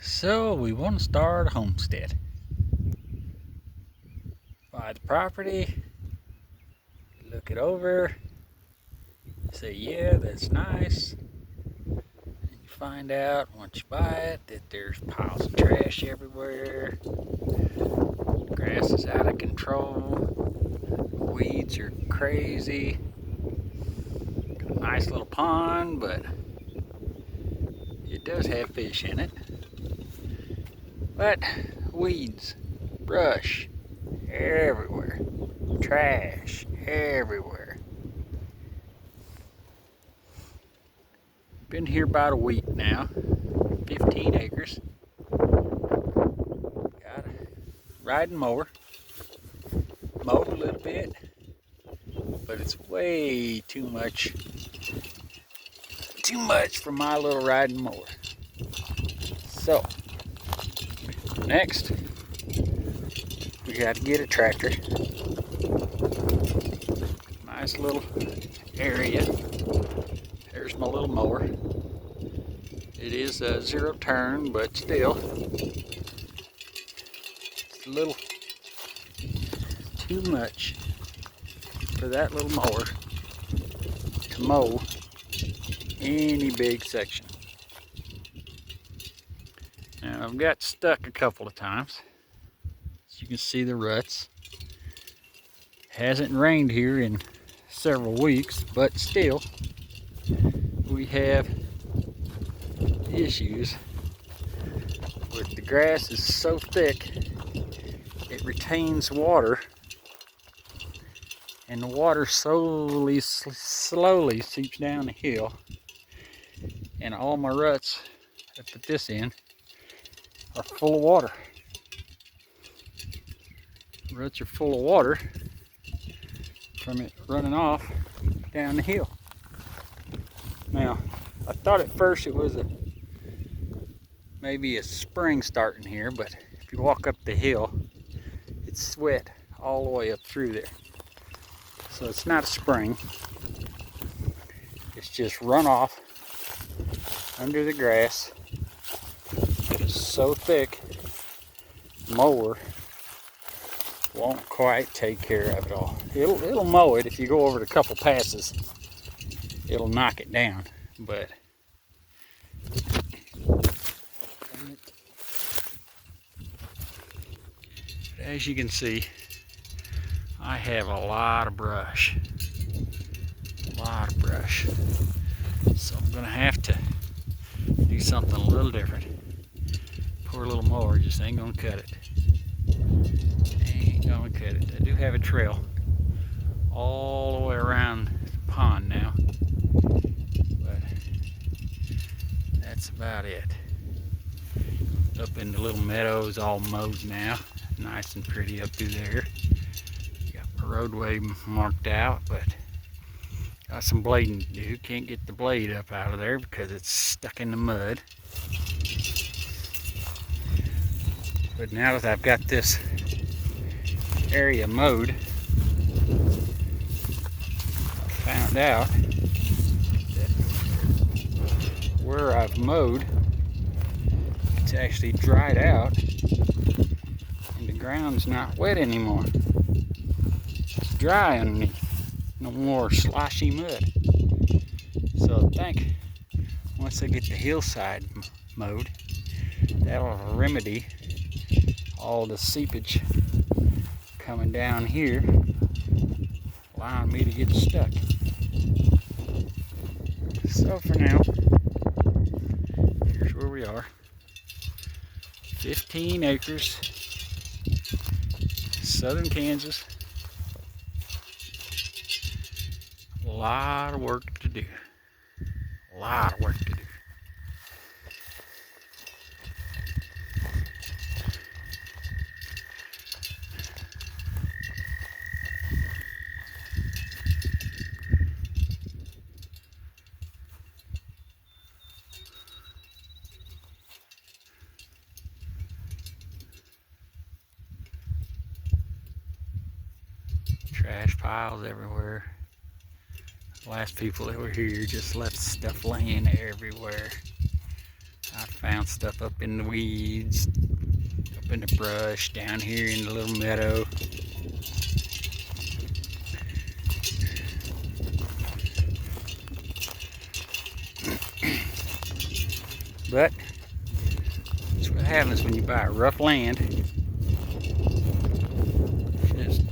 So we want to start a homestead. Buy the property, look it over, say, yeah, that's nice. And you find out once you buy it that there's piles of trash everywhere, grass is out of control, weeds are crazy. Got a nice little pond, but it does have fish in it. But weeds, brush, everywhere. Trash everywhere. Been here about a week now. 15 acres. Got a riding mower. Mowed a little bit, but it's way too much. Too much for my little riding mower. So, next, we got to get a tractor. Nice little area. There's my little mower. It is a zero turn, but still, it's a little too much for that little mower to mow any big section. Now I've got stuck a couple of times. As you can see the ruts. Hasn't rained here in several weeks, but still we have issues where the grass is so thick it retains water, and the water slowly seeps down the hill, and all my ruts up at this end are full of water. Ruts are full of water from it running off down the hill. Now, I thought at first it was maybe a spring starting here, but if you walk up the hill, it's wet all the way up through there. So it's not a spring. It's just runoff under the grass. It is so thick, mower won't quite take care of it all. It'll mow it if you go over it a couple passes. It'll knock it down, but as you can see, I have a lot of brush. So I'm gonna have to do something a little different. Poor little mower just ain't gonna cut it. I do have a trail all the way around the pond now, but that's about it. Up in the little meadows all mowed now, nice and pretty up through there. Got my roadway marked out, but got some blading to do. Can't get the blade up out of there because it's stuck in the mud. But now that I've got this area mowed, I found out that where I've mowed, it's actually dried out and the ground's not wet anymore. It's dry underneath. No more sloshy mud. So I think once I get the hillside mowed, that'll remedy all the seepage coming down here, allowing me to get stuck. So for now, here's where we are. 15 acres, southern Kansas. A lot of work to do. Trash piles everywhere. The last people that were here just left stuff laying everywhere. I Found stuff up in the weeds, up in the brush, down here in the little meadow. But that's what happens when you buy rough land. Just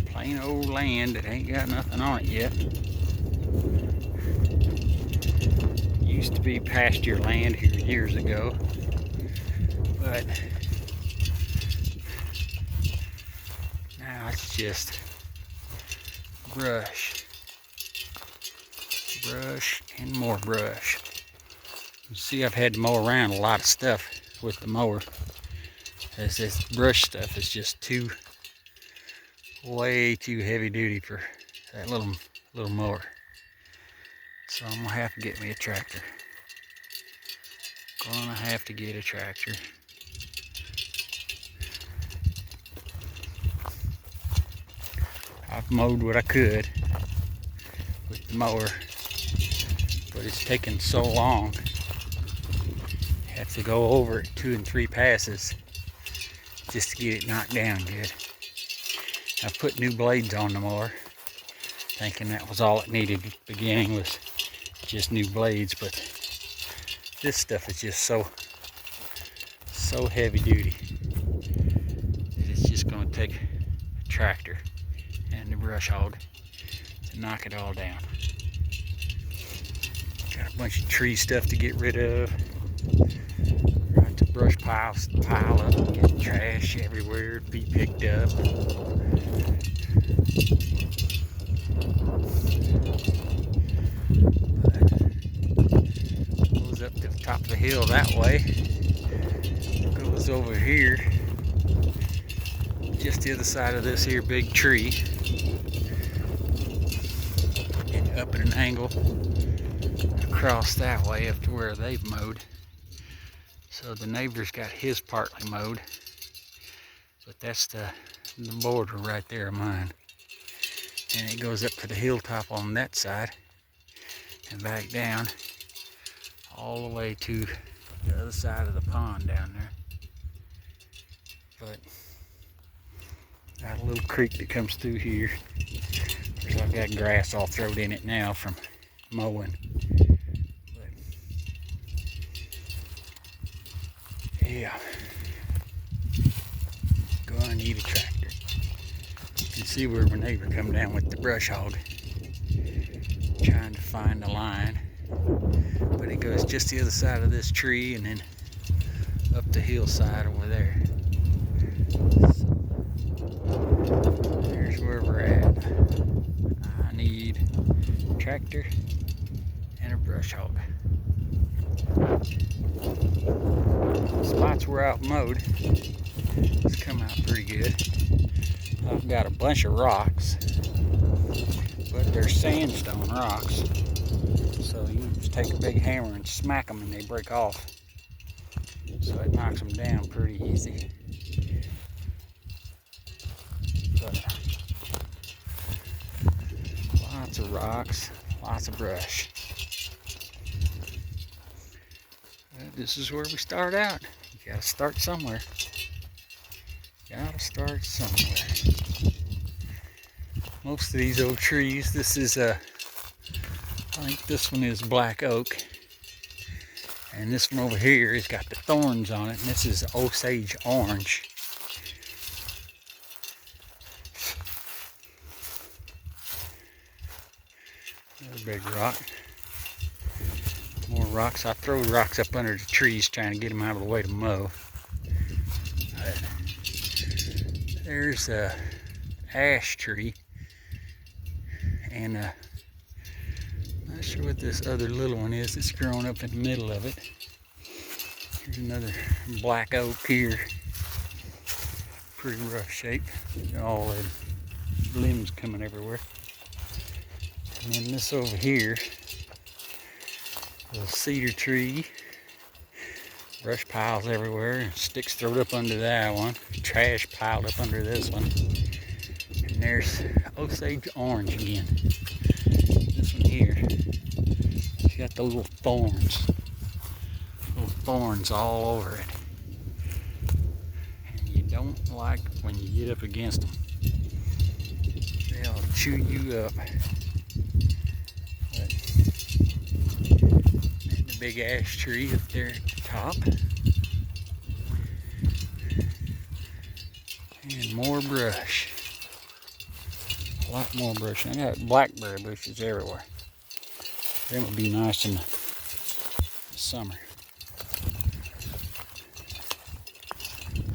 plain old land that ain't got nothing on it yet. Used to be pasture land here years ago, but now it's just brush, brush and more brush. You see, I've had to mow around a lot of stuff with the mower, as this brush stuff is just way too heavy duty for that little mower. So I'm gonna have to get me a tractor. Gonna have to get a tractor. I've mowed what I could with the mower, but it's taken so long. Have to go over it 2 and 3 passes just to get it knocked down good. I put new blades on the mower, thinking that was all it needed at the beginning, was just new blades, but this stuff is just so heavy duty. It's just going to take a tractor and the brush hog to knock it all down. Got a bunch of tree stuff to get rid of. Right, the brush pile up, get trash everywhere to be picked up. Goes up to the top of the hill that way. Goes over here, just the other side of this here big tree, and up at an angle across that way up to where they've mowed. So the neighbor's got his partly mowed, but that's the border right there of mine. And it goes up to the hilltop on that side and back down all the way to the other side of the pond down there. But got a little creek that comes through here. So I've got grass all thrown in it now from mowing. But yeah, gonna need a tractor. You can see where my neighbor come down with the brush hog, trying to find the line. But it goes just the other side of this tree and then up the hillside over there. So there's where we're at. I need a tractor and a brush hog. Spots were out mowed. It's come out pretty good. I've got a bunch of rocks, but they're sandstone rocks. So you just take a big hammer and smack them and they break off. So it knocks them down pretty easy. But lots of rocks, lots of brush. But this is where we start out. You gotta start somewhere. Gotta start somewhere. Most of these old trees, this is I think this one is black oak, and this one over here has got the thorns on it, and this is Osage orange. Another big rock. More rocks. I throw rocks up under the trees trying to get them out of the way to mow. But there's a ash tree, and not sure what this other little one is that's growing up in the middle of it. Here's another black oak here. Pretty rough shape. All the limbs coming everywhere. And then this over here, little cedar tree. Brush piles everywhere, and sticks thrown up under that one. Trash piled up under this one. And there's Osage orange again. This one here, it's got the little thorns thorns all over it. And you don't like when you get up against them. They'll chew you up. But, and the big ash tree up there at the top. And more brush. A lot more brush. I got blackberry bushes everywhere. Them would be nice in the summer.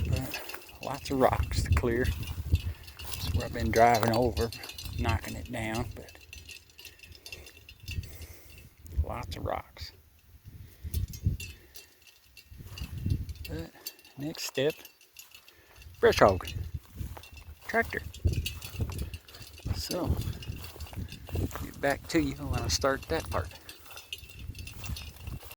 But lots of rocks to clear. That's where I've been driving over, knocking it down, but lots of rocks. But next step, brush hog, tractor. So, get back to you when I start that part.